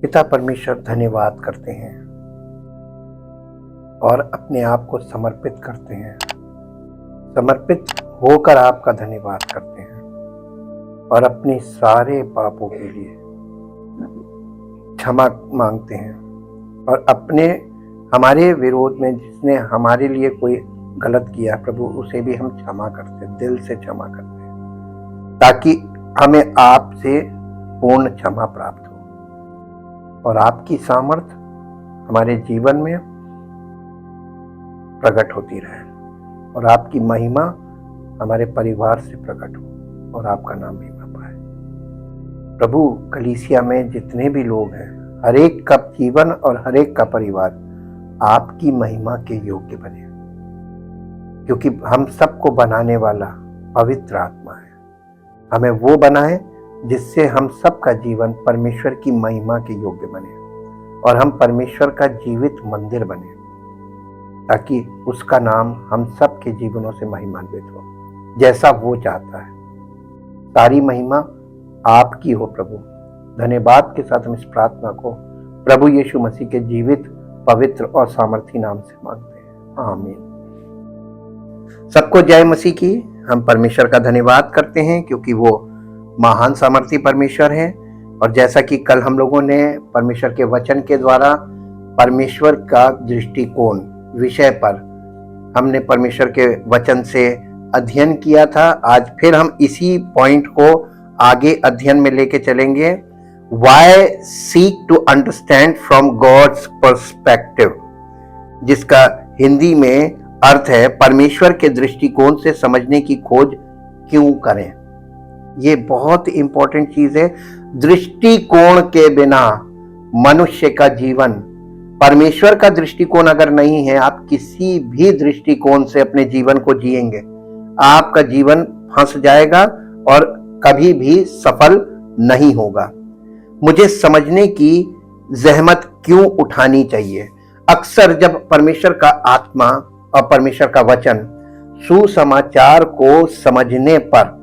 पिता परमेश्वर धन्यवाद करते हैं और अपने आप को समर्पित करते हैं। समर्पित होकर आपका धन्यवाद करते हैं और अपने सारे पापों के लिए क्षमा मांगते हैं और अपने हमारे विरोध में जिसने हमारे लिए कोई गलत किया प्रभु उसे भी हम क्षमा करते हैं, दिल से क्षमा करते हैं, ताकि हमें आपसे पूर्ण क्षमा प्राप्त हो और आपकी सामर्थ हमारे जीवन में प्रकट होती रहे और आपकी महिमा हमारे परिवार से प्रकट हो और आपका नाम भी पाए। प्रभु कलीसिया में जितने भी लोग हैं, हर एक का जीवन और हर एक का परिवार आपकी महिमा के योग्य बने, क्योंकि हम सबको बनाने वाला पवित्र आत्मा है। हमें वो बनाए जिससे हम सबका जीवन परमेश्वर की महिमा के योग्य बने और हम परमेश्वर का जीवित मंदिर बने, ताकि उसका नाम हम सबके जीवनों से महिमान्वित हो जैसा वो चाहता है। सारी महिमा आपकी हो प्रभु। धन्यवाद के साथ हम इस प्रार्थना को प्रभु यीशु मसीह के जीवित, पवित्र और सामर्थी नाम से मांगते हैं, आमीन। सबको जय मसीह की। हम परमेश्वर का धन्यवाद करते हैं क्योंकि वो महान सामर्थी परमेश्वर है। और जैसा कि कल हम लोगों ने परमेश्वर के वचन के द्वारा परमेश्वर का दृष्टिकोण विषय पर हमने परमेश्वर के वचन से अध्ययन किया था, आज फिर हम इसी पॉइंट को आगे अध्ययन में लेके चलेंगे। Why seek to understand from God's perspective, जिसका हिंदी में अर्थ है परमेश्वर के दृष्टिकोण से समझने की खोज क्यों करें। ये बहुत इंपॉर्टेंट चीज है। दृष्टिकोण के बिना मनुष्य का जीवन, परमेश्वर का दृष्टिकोण अगर नहीं है, आप किसी भी दृष्टिकोण से अपने जीवन को जिएंगे, आपका जीवन फंस जाएगा और कभी भी सफल नहीं होगा। मुझे समझने की जहमत क्यों उठानी चाहिए। अक्सर जब परमेश्वर का आत्मा और परमेश्वर का वचन सुसमाचार को समझने पर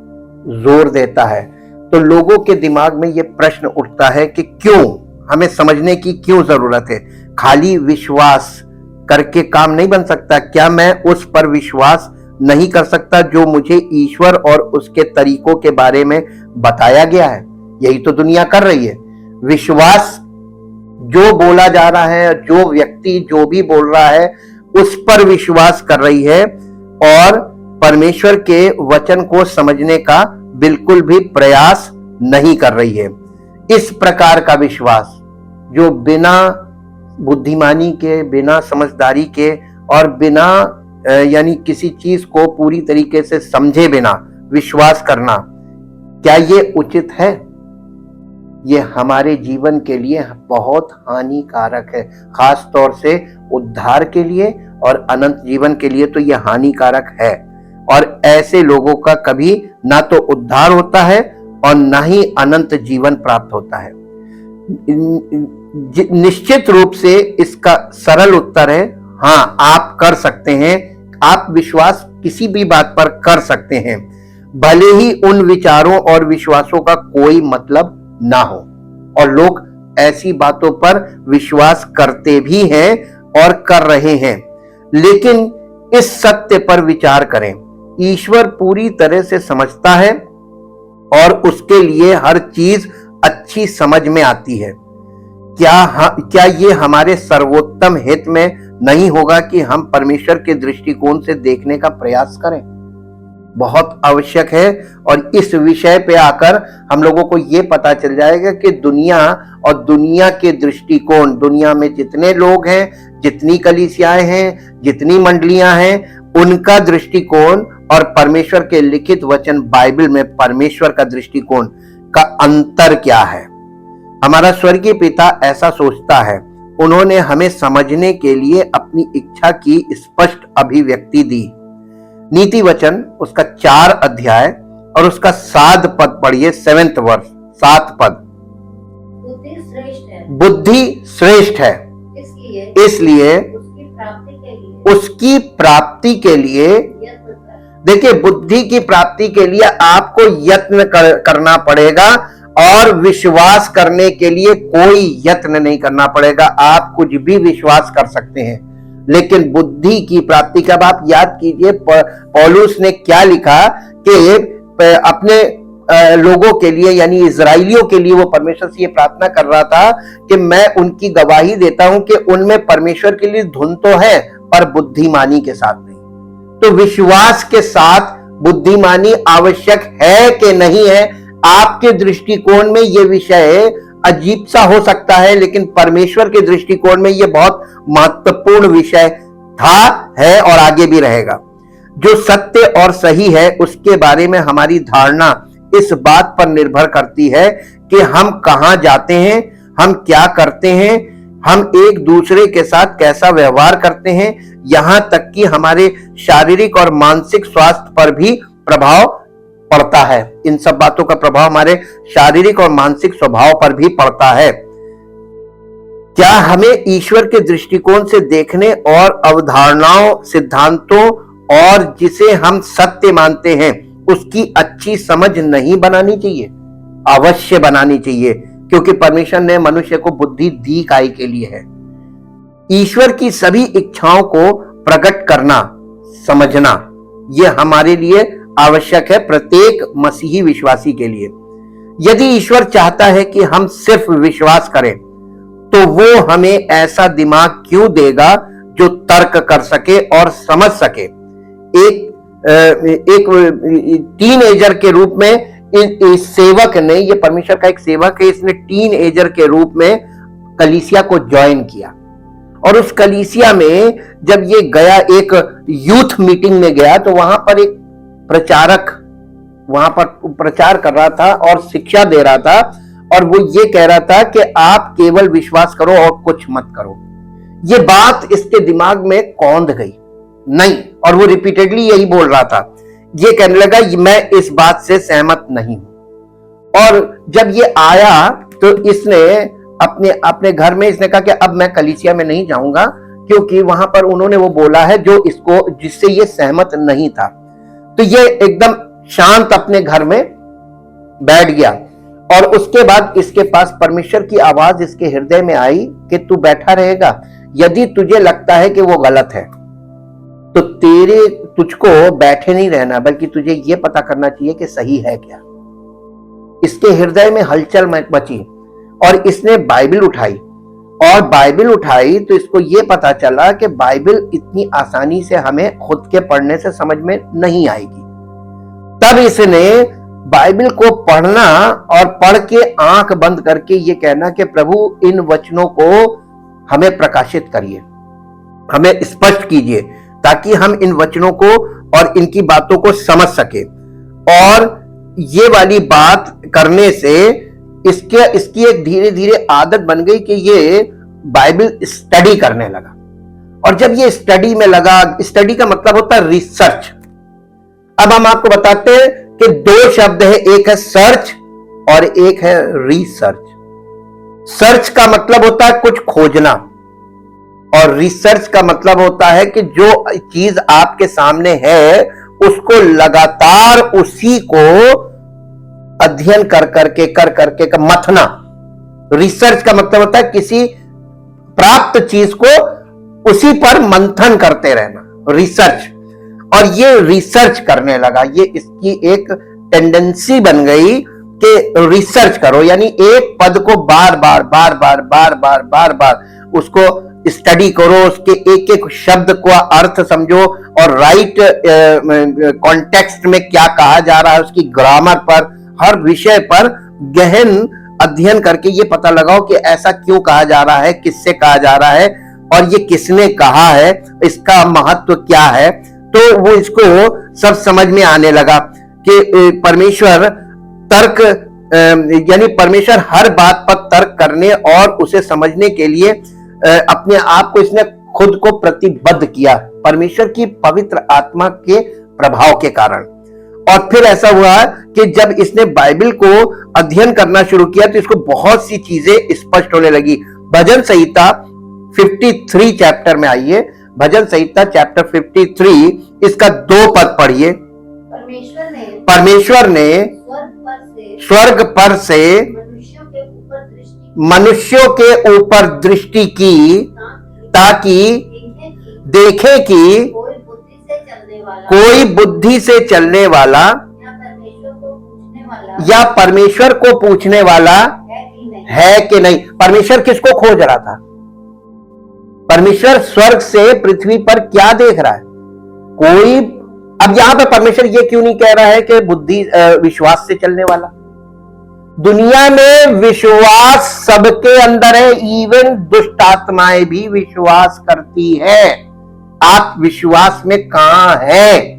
जोर देता है तो लोगों के दिमाग में यह प्रश्न उठता है कि क्यों हमें समझने की क्यों जरूरत है। खाली विश्वास करके काम नहीं बन सकता। क्या मैं उस पर विश्वास नहीं कर सकता जो मुझे ईश्वर और उसके तरीकों के बारे में बताया गया है? यही तो दुनिया कर रही है। विश्वास जो बोला जा रहा है, जो व्यक्ति जो भी बोल रहा है उस पर विश्वास कर रही है और परमेश्वर के वचन को समझने का बिल्कुल भी प्रयास नहीं कर रही है। इस प्रकार का विश्वास जो बिना बुद्धिमानी के, बिना समझदारी के और बिना यानी किसी चीज को पूरी तरीके से समझे बिना विश्वास करना, क्या ये उचित है? ये हमारे जीवन के लिए बहुत हानिकारक है, खास तौर से उद्धार के लिए और अनंत जीवन के लिए तो ये हानिकारक है। और ऐसे लोगों का कभी ना तो उद्धार होता है और ना ही अनंत जीवन प्राप्त होता है। निश्चित रूप से इसका सरल उत्तर है हाँ, आप कर सकते हैं। आप विश्वास किसी भी बात पर कर सकते हैं, भले ही उन विचारों और विश्वासों का कोई मतलब ना हो। और लोग ऐसी बातों पर विश्वास करते भी हैं और कर रहे हैं। लेकिन इस सत्य पर विचार करें, ईश्वर पूरी तरह से समझता है और उसके लिए हर चीज अच्छी समझ में आती है। क्या ये हमारे सर्वोत्तम हित में नहीं होगा कि हम परमेश्वर के दृष्टिकोण से देखने का प्रयास करें? बहुत आवश्यक है। और इस विषय पे आकर हम लोगों को यह पता चल जाएगा कि दुनिया और दुनिया के दृष्टिकोण, दुनिया में जितने लोग हैं, जितनी कलीसियाएं हैं, जितनी मंडलियां हैं, उनका दृष्टिकोण और परमेश्वर के लिखित वचन बाइबल में परमेश्वर का दृष्टिकोण का अंतर क्या है। हमारा स्वर्गीय पिता ऐसा सोचता है। उन्होंने हमें समझने के लिए अपनी इच्छा की स्पष्ट अभिव्यक्ति दी। नीति वचन उसका 4 अध्याय और उसका 7 पद पढ़िए। 7th वर्ष, 7 पद। बुद्धि श्रेष्ठ है, इसलिए उसकी प्राप्ति के लिए देखिए, बुद्धि की प्राप्ति के लिए आपको यत्न करना पड़ेगा और विश्वास करने के लिए कोई यत्न नहीं करना पड़ेगा। आप कुछ भी विश्वास कर सकते हैं, लेकिन बुद्धि की प्राप्ति का आप याद कीजिए पौलुस ने क्या लिखा कि अपने लोगों के लिए यानी इजराइलियों के लिए वो परमेश्वर से ये प्रार्थना कर रहा था कि मैं उनकी गवाही देता हूं कि उनमें परमेश्वर के लिए धुन तो है पर बुद्धिमानी के साथ नहीं। तो विश्वास के साथ बुद्धिमानी आवश्यक है कि नहीं है। आपके दृष्टिकोण में ये विषय अजीब सा हो सकता है, लेकिन परमेश्वर के दृष्टिकोण में ये बहुत महत्वपूर्ण विषय था, है और आगे भी रहेगा। जो सत्य और सही है उसके बारे में हमारी धारणा इस बात पर निर्भर करती है कि हम कहां जाते हैं, हम क्या करते हैं, हम एक दूसरे के साथ कैसा व्यवहार करते हैं, यहां तक कि हमारे शारीरिक और मानसिक स्वास्थ्य पर भी प्रभाव पड़ता है। इन सब बातों का प्रभाव हमारे शारीरिक और मानसिक स्वभाव पर भी पड़ता है। क्या हमें ईश्वर के दृष्टिकोण से देखने और अवधारणाओं, सिद्धांतों और जिसे हम सत्य मानते हैं उसकी अच्छी समझ नहीं बनानी चाहिए? अवश्य बनानी चाहिए, क्योंकि परमेश्वर ने मनुष्य को बुद्धि दी काहे के लिए है? ईश्वर की सभी इच्छाओं को प्रकट करना, समझना, यह हमारे लिए आवश्यक है, प्रत्येक मसीही विश्वासी के लिए। यदि ईश्वर चाहता है कि हम सिर्फ विश्वास करें, तो वो हमें ऐसा दिमाग क्यों देगा जो तर्क कर सके और समझ सके? एक टीनएजर के रूप में इस सेवक ने, ये परमेश्वर का एक सेवक है, इसने टीनएजर के रूप में कलीसिया को ज्वाइन किया। और उस कलीसिया में जब ये गया, एक यूथ मीटिंग में गया, तो वहां पर एक प्रचारक वहां पर प्रचार कर रहा था और शिक्षा दे रहा था, और वो ये कह रहा था कि आप केवल विश्वास करो और कुछ मत करो। ये बात इसके दिमाग में कौंध गई नहीं, और वो रिपीटेडली यही बोल रहा था। ये कहने लगा मैं इस बात से सहमत नहीं हूं। और जब ये आया तो इसने अपने घर में इसने कहा कि अब मैं कलीसिया में नहीं जाऊंगा, क्योंकि वहां पर उन्होंने वो बोला है जिससे ये सहमत नहीं था। तो ये एकदम शांत अपने घर में बैठ गया, और उसके बाद इसके पास परमेश्वर की आवाज इसके हृदय में आई कि तू बैठा रहेगा, यदि तुझे लगता है कि वो गलत है तो तुझको बैठे नहीं रहना, बल्कि तुझे ये पता करना चाहिए कि सही है क्या। इसके हृदय में हलचल मची और इसने बाइबल उठाई, और बाइबल उठाई तो इसको ये पता चला कि बाइबल इतनी आसानी से हमें खुद के पढ़ने से समझ में नहीं आएगी। तब इसने बाइबल को पढ़ना और पढ़ के आंख बंद करके ये कहना कि प्रभु इन वचनों को हमें प्रकाशित करिए, हमें स्पष्ट कीजिए, ताकि हम इन वचनों को और इनकी बातों को समझ सके। और ये वाली बात करने से इसकी एक धीरे धीरे आदत बन गई कि ये बाइबल स्टडी करने लगा। और जब ये स्टडी में लगा, स्टडी का मतलब होता है रिसर्च। अब हम आपको बताते हैं कि दो शब्द है, एक है सर्च और एक है रिसर्च। सर्च का मतलब होता है कुछ खोजना, और रिसर्च का मतलब होता है कि जो चीज आपके सामने है उसको लगातार उसी को अध्ययन कर करके मथना। रिसर्च का मतलब होता है किसी प्राप्त चीज को उसी पर मंथन करते रहना, रिसर्च। और ये रिसर्च करने लगा, ये इसकी एक टेंडेंसी बन गई कि रिसर्च करो, यानी एक पद को बार बार उसको स्टडी करो, उसके एक एक शब्द को अर्थ समझो, और राइट कॉन्टेक्स्ट में क्या कहा जा रहा है उसकी ग्रामर पर, हर विषय पर गहन अध्ययन करके ये पता लगाओ कि ऐसा क्यों कहा जा रहा है, किससे कहा जा रहा है, और ये किसने कहा है, इसका महत्व क्या है। तो वो इसको सब समझ में आने लगा कि परमेश्वर तर्क यानी परमेश्वर हर बात पर तर्क करने और उसे समझने के लिए अपने आप को इसने खुद को प्रतिबद्ध किया, परमेश्वर की पवित्र आत्मा के प्रभाव के कारण। और फिर ऐसा हुआ कि जब इसने बाइबल को अध्ययन करना शुरू किया तो इसको बहुत सी चीजें स्पष्ट होने लगी। भजन संहिता 53 चैप्टर में आइए, भजन संहिता चैप्टर 53 इसका 2 पद पढ़िए। परमेश्वर ने स्वर्ग पर से मनुष्यों के ऊपर दृष्टि की, ताकि देखे कि कोई बुद्धि से चलने वाला या परमेश्वर को पूछने वाला है कि नहीं। परमेश्वर किसको खोज रहा था? परमेश्वर स्वर्ग से पृथ्वी पर क्या देख रहा है? कोई, अब यहां पे परमेश्वर ये क्यों नहीं कह रहा है कि बुद्धि विश्वास से चलने वाला? दुनिया में विश्वास सबके अंदर है, इवन दुष्ट आत्माएं भी विश्वास करती है। आप विश्वास में कहां हैं?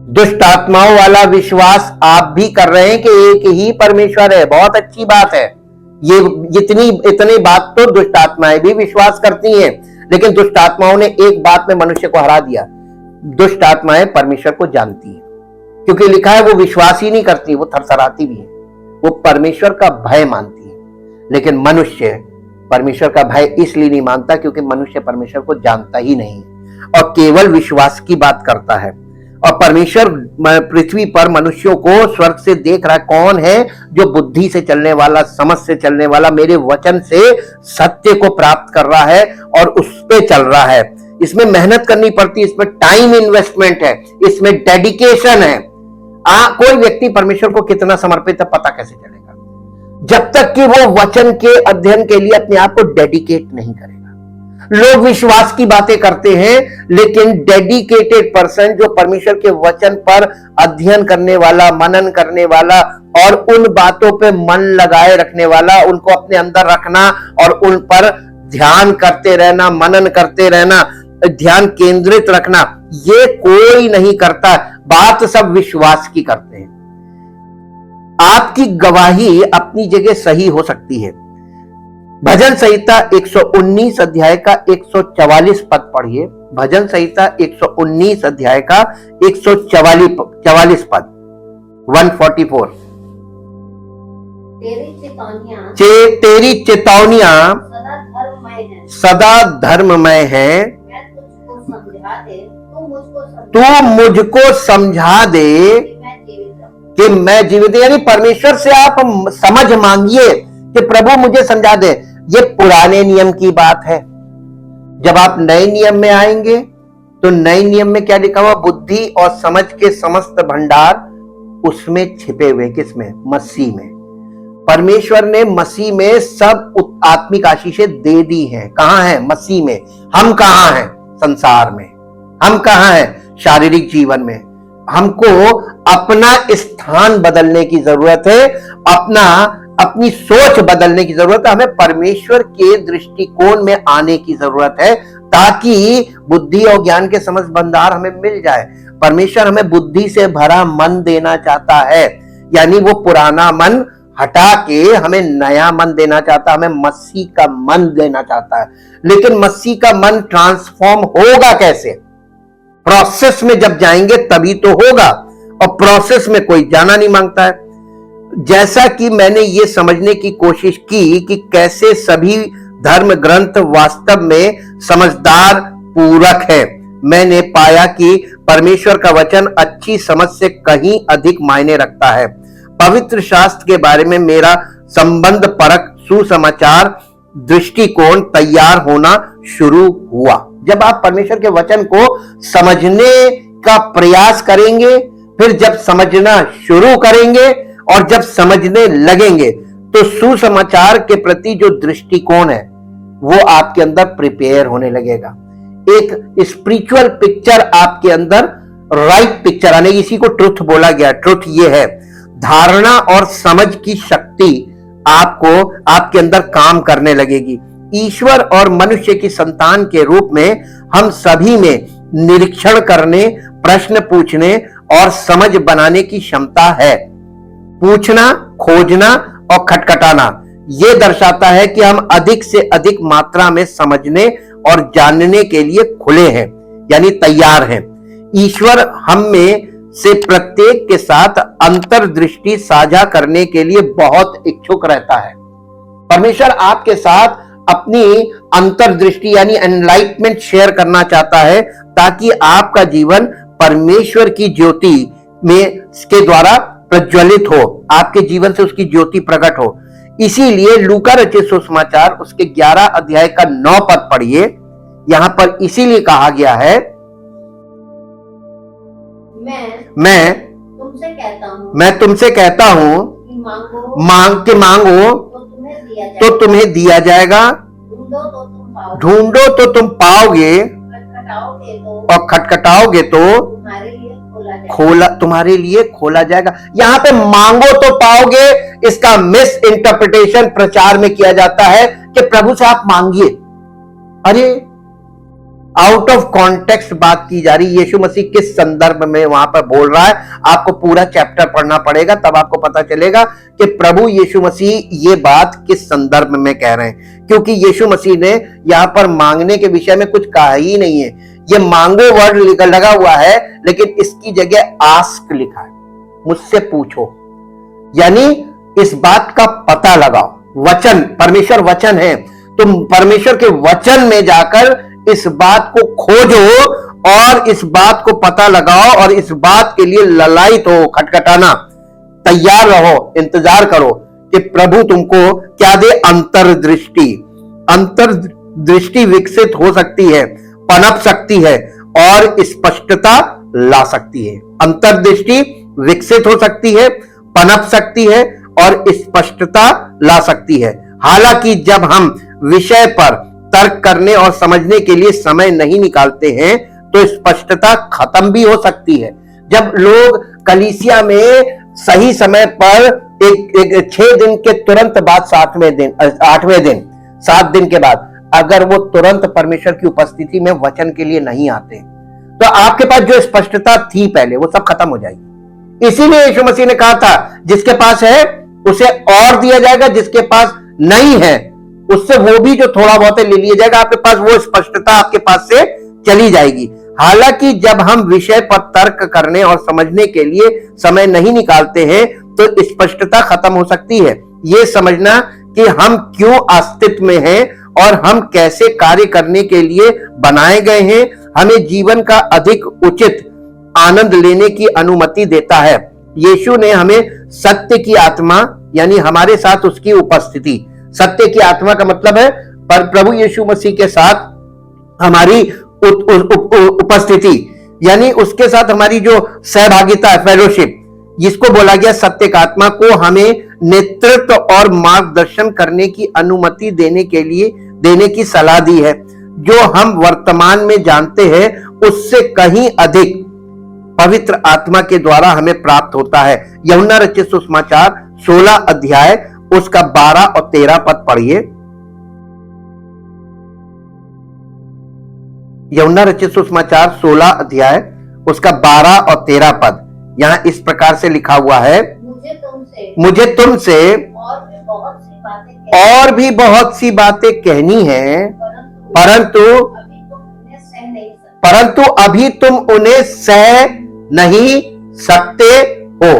दुष्ट आत्माओं वाला विश्वास आप भी कर रहे हैं कि एक ही परमेश्वर है, बहुत अच्छी बात है। ये इतनी बात तो दुष्ट आत्माएं भी विश्वास करती हैं, लेकिन दुष्ट आत्माओं ने एक बात में मनुष्य को हरा दिया। दुष्ट आत्माएं परमेश्वर को जानती है, क्योंकि लिखा है वो विश्वास ही नहीं करती, वो थरथराती भी है, वो परमेश्वर का भय मानती है। लेकिन मनुष्य परमेश्वर का भय इसलिए नहीं मानता क्योंकि मनुष्य परमेश्वर को जानता ही नहीं और केवल विश्वास की बात करता है। और परमेश्वर पृथ्वी पर मनुष्यों को स्वर्ग से देख रहा है, कौन है जो बुद्धि से चलने वाला, समझ से चलने वाला, मेरे वचन से सत्य को प्राप्त कर रहा है और उस पे चल रहा है। इसमें मेहनत करनी पड़ती है, इसमें टाइम इन्वेस्टमेंट है, इसमें डेडिकेशन है। कोई व्यक्ति परमेश्वर को कितना समर्पित है पता कैसे चलेगा? जब तक कि वो वचन के अध्ययन के लिए अपने आप को डेडिकेट नहीं करेगा। लोग विश्वास की बातें करते हैं, लेकिन डेडिकेटेड पर्सन जो परमेश्वर के वचन पर अध्ययन करने वाला, मनन करने वाला और उन बातों पे मन लगाए रखने वाला, उनको अपने अंदर रखना और उन पर ध्यान करते रहना, मनन करते रहना, ध्यान केंद्रित रखना, ये कोई नहीं करता। बात सब विश्वास की करते हैं। आपकी गवाही अपनी जगह सही हो सकती है। भजन संहिता 119 अध्याय का 144 पद पढ़िए। भजन संहिता 119 अध्याय का 144 पद, 144। तेरी चेतावनियां सदा धर्ममय है, तू मुझको समझा दे कि मैं जीवित। यानी परमेश्वर से आप समझ मांगिए कि प्रभु मुझे समझा दे। ये पुराने नियम की बात है। जब आप नए नियम में आएंगे तो नए नियम में क्या लिखा हुआ? बुद्धि और समझ के समस्त भंडार उसमें छिपे हुए। किसमें? मसीह में। परमेश्वर ने मसीह में सब आत्मिक आशीषें दे दी हैं। कहां है? मसीह में। हम कहां हैं? संसार में। हम कहां हैं? शारीरिक जीवन में। हमको अपना स्थान बदलने की जरूरत है, अपनी सोच बदलने की जरूरत है। हमें परमेश्वर के दृष्टिकोण में आने की जरूरत है, ताकि बुद्धि और ज्ञान के समस्त भंडार हमें मिल जाए। परमेश्वर हमें बुद्धि से भरा मन देना चाहता है, यानी वो पुराना मन हटा के हमें नया मन देना चाहता है, हमें मसीह का मन देना चाहता है। लेकिन मसीह का मन ट्रांसफॉर्म होगा कैसे? प्रोसेस में जब जाएंगे तभी तो होगा, और प्रोसेस में कोई जाना नहीं मांगता है। जैसा कि मैंने ये समझने की कोशिश की कि कैसे सभी धर्म ग्रंथ वास्तव में समझदार पूरक है, मैंने पाया कि परमेश्वर का वचन अच्छी समझ से कहीं अधिक मायने रखता है। पवित्र शास्त्र के बारे में मेरा संबंध परक सुसमाचार दृष्टिकोण तैयार होना शुरू हुआ। जब आप परमेश्वर के वचन को समझने का प्रयास करेंगे, फिर जब समझना शुरू करेंगे और जब समझने लगेंगे, तो सुसमाचार के प्रति जो दृष्टिकोण है वो आपके अंदर प्रिपेयर होने लगेगा। एक स्पिरिचुअल पिक्चर आपके अंदर, राइट पिक्चर आने, इसी को ट्रुथ बोला गया। ट्रुथ ये है, धारणा और समझ की शक्ति आपको आपके अंदर काम करने लगेगी। ईश्वर और मनुष्य की संतान के रूप में हम सभी में निरीक्षण करने, प्रश्न पूछने और समझ बनाने की क्षमता है। पूछना, खोजना और खटखटाना यह दर्शाता है कि हम अधिक से अधिक मात्रा में समझने और जानने के लिए खुले हैं, यानी तैयार हैं। ईश्वर हम में से प्रत्येक के साथ अंतर्दृष्टि साझा करने के लिए बहुत इच्छुक रहता है। परमेश्वर आपके साथ अपनी अंतर्दृष्टि यानी एनलाइटमेंट शेयर करना चाहता है, ताकि आपका जीवन परमेश्वर की ज्योति में के द्वारा प्रज्वलित हो, आपके जीवन से उसकी ज्योति प्रकट हो। इसीलिए लूका रचित सुसमाचार उसके 11 अध्याय का 9 पद पढ़िए। यहां पर इसीलिए कहा गया है, मैं तुमसे कहता हूं मांगो तो तुम्हें दिया जाएगा, ढूंढो तो तुम पाओगे, और खटखटाओगे तो तुम्हारे लिए खोला जाएगा। यहां पे मांगो तो पाओगे, इसका मिस इंटरप्रिटेशन प्रचार में किया जाता है कि प्रभु से आप मांगिए। अरे आउट ऑफ कॉन्टेक्स्ट बात की जा रही। यीशु मसीह किस संदर्भ में वहां पर बोल रहा है, आपको पूरा चैप्टर पढ़ना पड़ेगा, तब आपको पता चलेगा कि प्रभु यीशु मसीह ये बात किस संदर्भ में कह रहे हैं। क्योंकि यीशु मसीह ने यहां पर मांगने के विषय में कुछ कहा ही नहीं है। ये मांगो वर्ड लगा हुआ है, लेकिन इसकी जगह आस्क लिखा है, मुझसे पूछो। यानी इस बात का पता लगाओ। वचन, परमेश्वर वचन है, तुम परमेश्वर के वचन में जाकर इस बात को खोजो और इस बात को पता लगाओ और इस बात के लिए ललायित हो, खटखटाना, तैयार रहो, इंतजार करो कि प्रभु तुमको क्या दे। अंतर्दृष्टि, अंतर्दृष्टि विकसित हो सकती है, पनप सकती है और स्पष्टता ला सकती है। अंतर्दृष्टि विकसित हो सकती है, पनप सकती है और स्पष्टता ला सकती है। हालांकि जब हम विषय पर तर्क करने और समझने के लिए समय नहीं निकालते हैं तो स्पष्टता खत्म भी हो सकती है। जब लोग कलीसिया में सही समय पर एक 6 दिन के तुरंत बाद 8वें दिन 7 दिन के बाद अगर वो तुरंत परमेश्वर की उपस्थिति में वचन के लिए नहीं आते तो आपके पास जो स्पष्टता थी पहले वो सब खत्म हो जाएगी। इसीलिए यीशु मसीह ने कहा था, जिसके पास है उसे और दिया जाएगा, जिसके पास नहीं है उससे वो भी जो थोड़ा बहुत ले लिया जाएगा। आपके पास वो स्पष्टता आपके पास से चली जाएगी। हालांकि जब हम विषय पर तर्क करने और समझने के लिए समय नहीं निकालते हैं तो स्पष्टता खत्म हो सकती है। ये समझना कि हम क्यों अस्तित्व में हैं और हम कैसे कार्य करने के लिए बनाए गए हैं हमें जीवन का अधिक उचित आनंद लेने की अनुमति देता है। यीशु ने हमें सत्य की आत्मा, यानी हमारे साथ उसकी उपस्थिति, सत्य की आत्मा का मतलब है पर प्रभु यीशु मसीह के साथ हमारी उपस्थिति, यानी उसके साथ हमारी जो सहभागिता है, फेलोशिप, जिसको बोला गया सत्य का आत्मा, को हमें नेतृत्व और मार्गदर्शन करने की अनुमति देने की सलाह दी है। जो हम वर्तमान में जानते हैं उससे कहीं अधिक पवित्र आत्मा के द्वारा हमें प्राप्त होता है। यूहन्ना रचित सुसमाचार 16 अध्याय उसका 12 और 13 पद पढ़िए। यूहन्ना रचित सुसमाचार 16 अध्याय उसका 12 और 13 पद यहां इस प्रकार से लिखा हुआ है, मुझे तुमसे और भी बहुत सी बातें कहनी है, परंतु अभी तुम उन्हें सह नहीं सकते हो।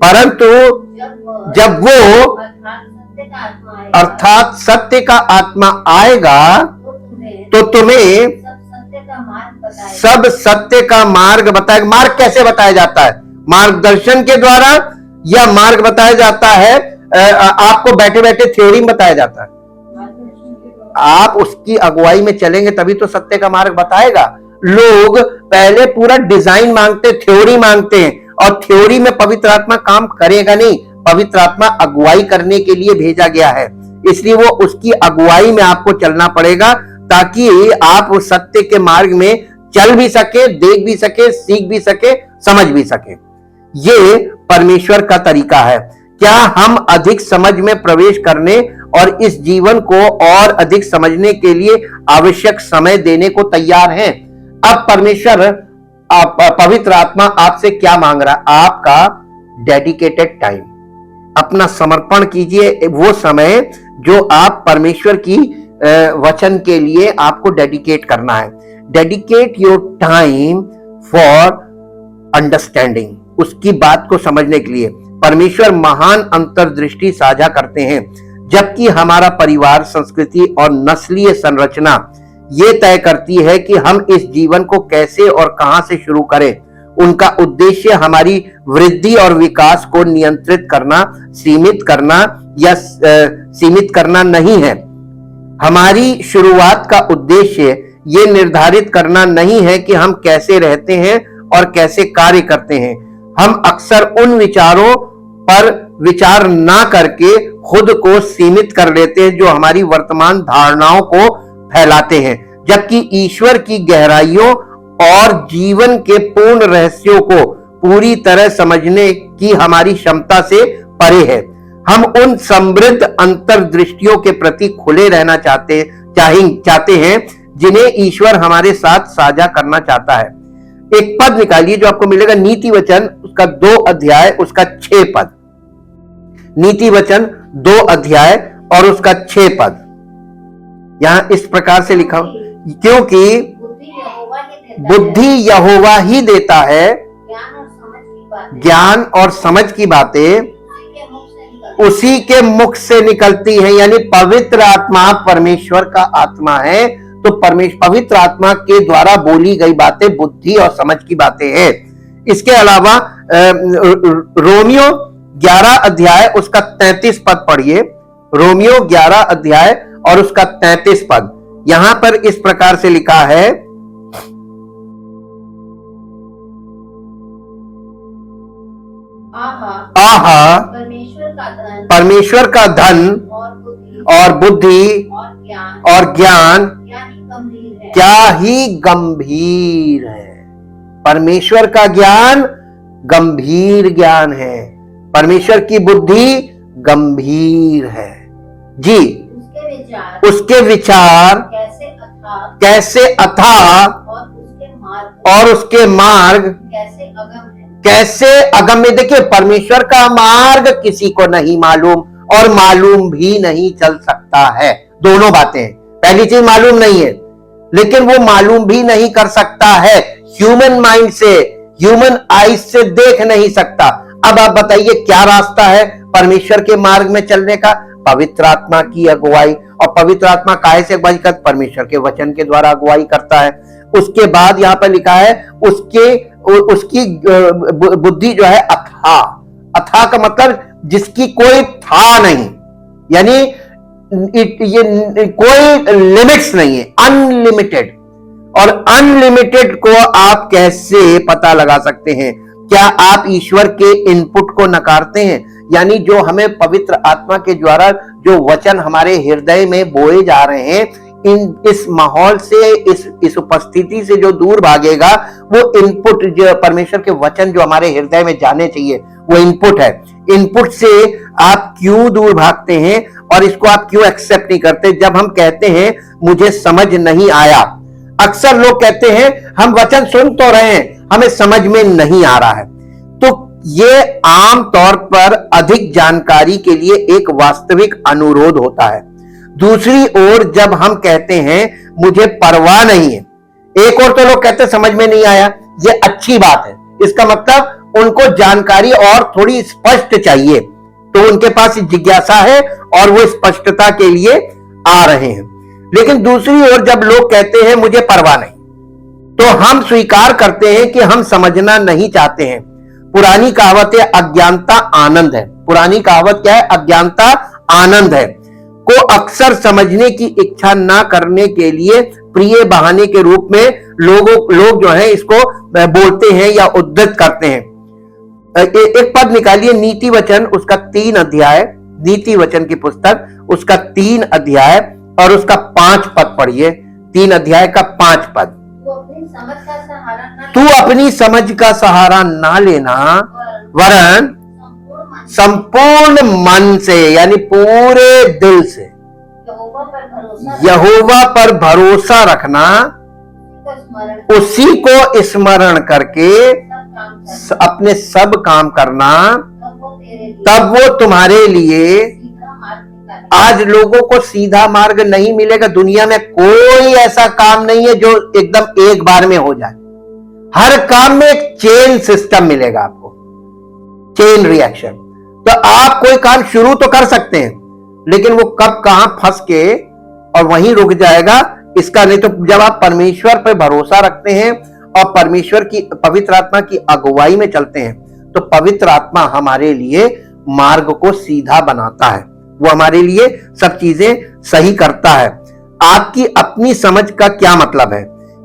परंतु जब वो अर्थात सत्य का आत्मा आएगा तो तुम्हें सब सत्य का मार्ग बताएगा। मार्ग कैसे बताया जाता है? मार्गदर्शन के द्वारा, या मार्ग बताया जाता है आपको बैठे बैठे थ्योरी में बताया जाता है? आप उसकी अगुवाई में चलेंगे तभी तो सत्य का मार्ग बताएगा। लोग पहले पूरा डिजाइन मांगते, थ्योरी मांगते हैं, और थ्योरी में पवित्र आत्मा काम करेगा नहीं। पवित्र आत्मा अगुवाई करने के लिए भेजा गया है, इसलिए वो उसकी अगुवाई में आपको चलना पड़ेगा ताकि आप उस सत्य के मार्ग में चल भी सके, देख भी सके, सीख भी सके, समझ भी सके। ये परमेश्वर का तरीका है। क्या हम अधिक समझ में प्रवेश करने और इस जीवन को और अधिक समझने के लिए आवश्यक समय देने को तैयार हैं? अब परमेश्वर, पवित्र आत्मा आपसे क्या मांग रहा है? आपका डेडिकेटेड टाइम, अपना समर्पण कीजिए। वो समय जो आप परमेश्वर की वचन के लिए आपको डेडिकेट करना है। Dedicate your time for understanding, उसकी बात को समझने के लिए। परमेश्वर महान अंतर्दृष्टि साझा करते हैं, जबकि हमारा परिवार, संस्कृति और नस्लीय संरचना ये तय करती है कि हम इस जीवन को कैसे और कहां से शुरू करें। उनका उद्देश्य हमारी वृद्धि और विकास को नियंत्रित करना, सीमित करना नहीं है। हमारी शुरुआत का उद्देश्य ये निर्धारित करना नहीं है कि हम कैसे रहते हैं और कैसे कार्य करते हैं। हम अक्सर उन विचारों पर विचार ना करके खुद को सीमित कर लेते हैं जो हमारी वर्तमान धारणाओं को फैलाते हैं, जबकि ईश्वर की गहराइयों और जीवन के पूर्ण रहस्यों को पूरी तरह समझने की हमारी क्षमता से परे है। हम उन समृद्ध अंतर्दृष्टियों के प्रति खुले रहना चाहते हैं जिन्हें ईश्वर हमारे साथ साझा करना चाहता है। एक पद निकालिए जो आपको मिलेगा नीति वचन उसका 2 अध्याय उसका 6 पद। नीति वचन 2 अध्याय और उसका 6 पद यहां इस प्रकार से लिखा, क्योंकि बुद्धि यहोवा ही देता है, ज्ञान और समझ की बातें उसी के मुख से निकलती है। यानी पवित्र आत्मा परमेश्वर का आत्मा है, तो पवित्र आत्मा के द्वारा बोली गई बातें बुद्धि और समझ की बातें हैं। इसके अलावा रोमियो 11 अध्याय उसका 33 पद पढ़िए। रोमियो 11 अध्याय और उसका 33 पद यहां पर इस प्रकार से लिखा है, आहा परमेश्वर का धन और बुद्धि और ज्ञान क्या ही गंभीर है। परमेश्वर का ज्ञान गंभीर ज्ञान है, परमेश्वर की बुद्धि गंभीर है जी। उसके विचार कैसे अथाह और उसके मार्ग कैसे अगम्य। देखिए, परमेश्वर का मार्ग किसी को नहीं मालूम और मालूम भी नहीं चल सकता है। दोनों बातें, पहली चीज मालूम नहीं है, लेकिन वो मालूम भी नहीं कर सकता है। ह्यूमन माइंड से, ह्यूमन आईज से देख नहीं सकता। अब आप बताइए क्या रास्ता है परमेश्वर के मार्ग में चलने का? पवित्र आत्मा की अगुवाई। और पवित्र आत्मा काहे से अगुवाई करता? परमेश्वर के वचन के द्वारा अगुवाई करता है। उसके बाद यहां पर लिखा है उसकी बुद्धि जो है अथाह का मतलब जिसकी कोई था नहीं, यानी ये कोई लिमिट्स नहीं है, अनलिमिटेड। और अनलिमिटेड को आप कैसे पता लगा सकते हैं? क्या आप ईश्वर के इनपुट को नकारते हैं? यानी जो हमें पवित्र आत्मा के द्वारा जो वचन हमारे हृदय में बोए जा रहे हैं, इस माहौल से, इस उपस्थिति से जो दूर भागेगा, वो इनपुट जो परमेश्वर के वचन जो हमारे हृदय में जाने चाहिए, वो इनपुट है। इनपुट से आप क्यों दूर भागते हैं और इसको आप क्यों एक्सेप्ट नहीं करते? जब हम कहते हैं मुझे समझ नहीं आया, अक्सर लोग कहते हैं हम वचन सुन तो रहे हैं, हमें समझ में नहीं आ रहा है। तो ये आम तौर पर अधिक जानकारी के लिए एक वास्तविक अनुरोध होता है। दूसरी ओर जब हम कहते हैं मुझे परवाह नहीं है, एक और तो लोग कहते हैं समझ में नहीं आया, ये अच्छी बात है। इसका मतलब उनको जानकारी और थोड़ी स्पष्ट चाहिए, तो उनके पास जिज्ञासा है और वो स्पष्टता के लिए आ रहे हैं। लेकिन दूसरी ओर जब लोग कहते हैं मुझे परवाह नहीं, तो हम स्वीकार करते हैं कि हम समझना नहीं चाहते हैं। पुरानी कहावत है अज्ञानता आनंद है। पुरानी कहावत क्या है? अज्ञानता आनंद है को अक्सर समझने की इच्छा ना करने के लिए प्रिय बहाने के रूप में लोग जो है इसको बोलते हैं या उद्धृत करते हैं। एक पद निकालिए नीति वचन उसका 3 अध्याय, नीति वचन की पुस्तक उसका 3 अध्याय और उसका 5 पद पढ़िए। 3 अध्याय का 5 पद। तू अपनी समझ का सहारा ना लेना, वरन संपूर्ण मन से, यानी पूरे दिल से यहोवा पर भरोसा रखना, उसी को स्मरण करके अपने सब काम करना, तब वो तुम्हारे लिए। आज लोगों को सीधा मार्ग नहीं मिलेगा। दुनिया में कोई ऐसा काम नहीं है जो एकदम एक बार में हो जाए। हर काम में एक चेन सिस्टम मिलेगा आपको, चेन रिएक्शन। तो आप कोई काम शुरू तो कर सकते हैं, लेकिन वो कब कहां फंस के और वहीं रुक जाएगा इसका नहीं। तो जब आप परमेश्वर पर भरोसा रखते हैं और परमेश्वर की पवित्र आत्मा की अगुवाई में चलते हैं तो पवित्र आत्मा हमारे लिए मार्ग को सीधा बनाता है, वो हमारे लिए सब चीजें सही करता है। आपकी अपनी समझ का क्या मतलब है?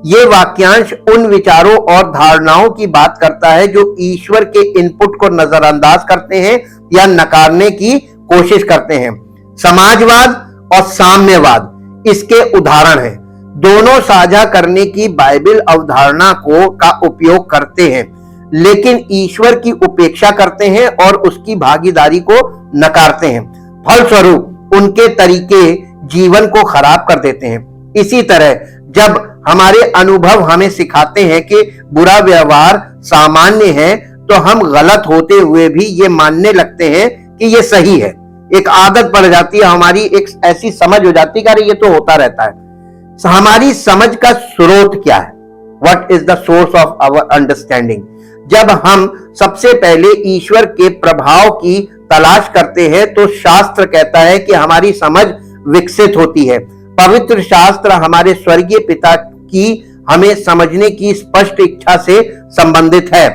ये वाक्यांश उन विचारों और धारणाओं की बात करता है जो ईश्वर के इनपुट को नजरअंदाज करते हैं या नकारने की कोशिश करते हैं। समाजवाद और साम्यवाद इसके उदाहरण हैं। दोनों साझा करने की बाइबल अवधारणा का उपयोग करते हैं, लेकिन ईश्वर की उपेक्षा करते हैं और उसकी भागीदारी को नकारते हैं। फलस्वरूप उनके तरीके जीवन को खराब कर देते हैं। इसी तरह जब हमारे अनुभव हमें सिखाते हैं कि बुरा व्यवहार सामान्य है, तो हम गलत होते हुए भी ये मानने लगते हैं कि ये सही है। एक आदत पड़ जाती है, हमारी एक ऐसी समझ हो जाती है कि अरे ये तो होता रहता है। हमारी समझ का स्रोत क्या है? What is the source of our understanding? जब हम सबसे पहले ईश्वर के प्रभाव की तलाश करते हैं तो शास्त्र कहता है कि हमारी समझ विकसित होती है। पवित्र शास्त्र हमारे स्वर्गीय पिता की हमें समझने की स्पष्ट इच्छा से संबंधित है।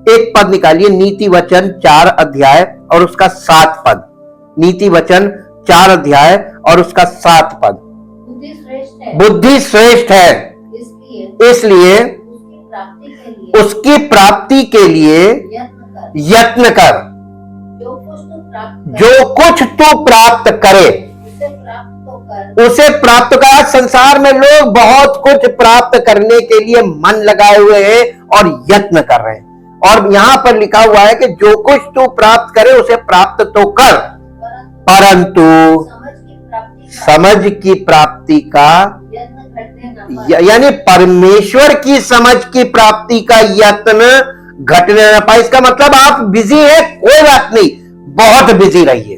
एक पद निकालिए, नीति वचन 4 अध्याय और उसका 7 पद। नीति वचन 4 अध्याय और उसका 7 पद। बुद्धि श्रेष्ठ है, इसलिए उसकी प्राप्ति के लिए यत्न कर। जो कुछ तू प्राप्त करे उसे प्राप्त कर। संसार में लोग बहुत कुछ प्राप्त करने के लिए मन लगाए हुए हैं और यत्न कर रहे हैं, और यहां पर लिखा हुआ है कि जो कुछ तू प्राप्त करे उसे प्राप्त तो कर, परंतु समझ की प्राप्ति का यानी परमेश्वर की समझ की प्राप्ति का यत्न घटने न पाए। इसका मतलब आप बिजी है, कोई बात नहीं, बहुत बिजी रहिए,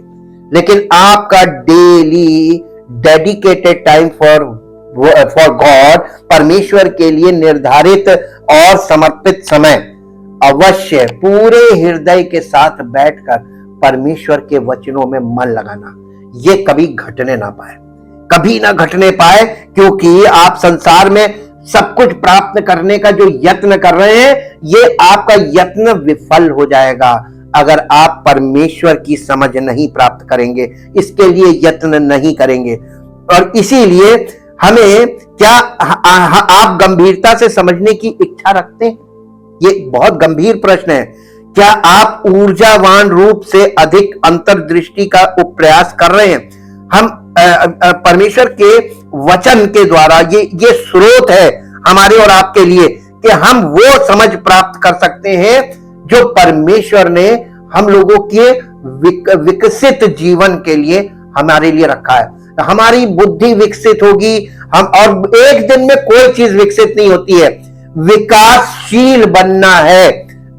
लेकिन आपका daily dedicated time for God, परमेश्वर के लिए निर्धारित और समर्पित समय अवश्य पूरे हृदय के साथ बैठकर परमेश्वर के वचनों में मन लगाना, ये कभी घटने ना पाए, कभी ना घटने पाए, क्योंकि आप संसार में सब कुछ प्राप्त करने का जो यत्न कर रहे हैं, ये आपका यत्न विफल हो जाएगा अगर आप परमेश्वर की समझ नहीं प्राप्त करेंगे, इसके लिए यत्न नहीं करेंगे। और इसीलिए हमें क्या आप गंभीरता से समझने की इच्छा रखते हैं? ये बहुत गंभीर प्रश्न है। क्या आप ऊर्जावान रूप से अधिक अंतर्दृष्टि का प्रयास कर रहे हैं? हम परमेश्वर के वचन के द्वारा ये स्रोत है हमारे और आपके लिए कि हम वो समझ प्राप्त कर सकते हैं जो परमेश्वर ने हम लोगों के विकसित जीवन के लिए हमारे लिए रखा है। हमारी बुद्धि विकसित होगी, हम और एक दिन में कोई चीज विकसित नहीं होती है, विकासशील बनना है।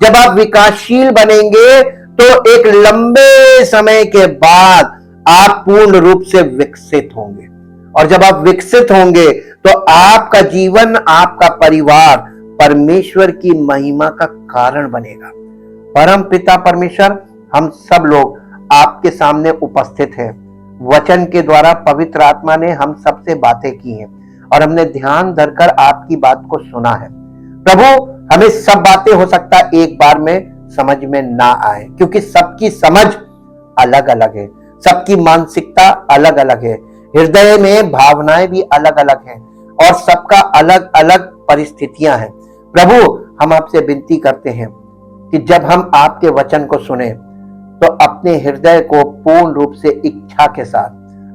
जब आप विकासशील बनेंगे तो एक लंबे समय के बाद आप पूर्ण रूप से विकसित होंगे, और जब आप विकसित होंगे तो आपका जीवन, आपका परिवार परमेश्वर की महिमा का कारण बनेगा। परम पिता परमेश्वर, हम सब लोग आपके सामने उपस्थित हैं। वचन के द्वारा पवित्र आत्मा ने हम सबसे बातें की हैं और हमने ध्यान धरकर आपकी बात को सुना है। प्रभु, हमें सब बातें हो सकता है एक बार में समझ में ना आए, क्योंकि सबकी समझ अलग अलग है, सबकी मानसिकता अलग अलग है, हृदय में भावनाएं भी अलग अलग हैं और सबका अलग अलग परिस्थितियां हैं। प्रभु, हम आपसे विनती करते हैं कि जब हम आपके वचन को सुने तो अपने हृदय को पूर्ण रूप से इच्छा के साथ,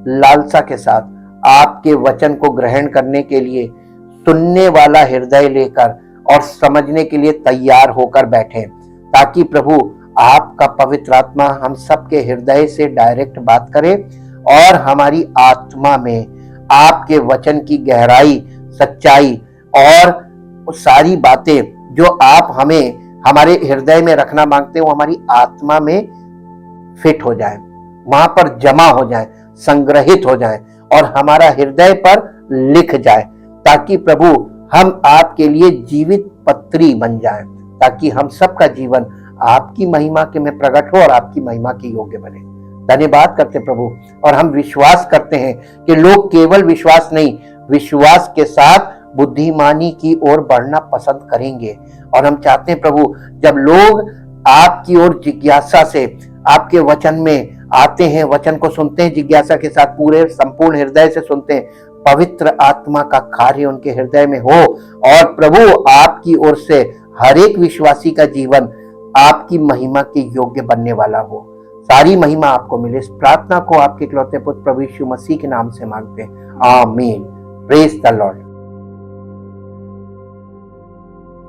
लालसा के साथ आपके वचन को ग्रहण करने के लिए सुनने वाला हृदय लेकर और समझने के लिए तैयार होकर बैठें, ताकि प्रभु आपका पवित्र आत्मा हम सबके हृदय से डायरेक्ट बात करे और हमारी आत्मा में आपके वचन की गहराई, सच्चाई और सारी बातें जो आप हमें हमारे हृदय में रखना मांगते हो, हमारी आत्मा में फिट हो जाए, वहां पर जमा हो जाए, संग्रहित हो जाए और हमारा हृदय पर लिख जाए, ताकि प्रभु हम आपके लिए जीवित पत्री बन जाएं, ताकि हम सबका जीवन आपकी महिमा के में प्रकट हो और आपकी महिमा के योग्य बने। धन्यवाद करते प्रभु, और हम विश्वास करते हैं कि लोग केवल विश्वास नहीं, विश्वास के साथ बुद्धिमानी की ओर बढ़ना पसंद करेंगे। और हम चाहते हैं प्रभु, जब लोग आपकी ओर जिज्ञासा से आपके वचन में आते हैं, वचन को सुनते हैं, जिज्ञासा के साथ पूरे संपूर्ण हृदय से सुनते हैं, पवित्र आत्मा का कार्य उनके हृदय में हो और प्रभु आपकी ओर से हर एक विश्वासी का जीवन आपकी महिमा के योग्य बनने वाला हो। सारी महिमा आपको मिले। इस प्रार्थना को आपके इकलौते पुत्र प्रभु यीशु मसीह के नाम से मांगते हैं, आमीन। Praise the Lord.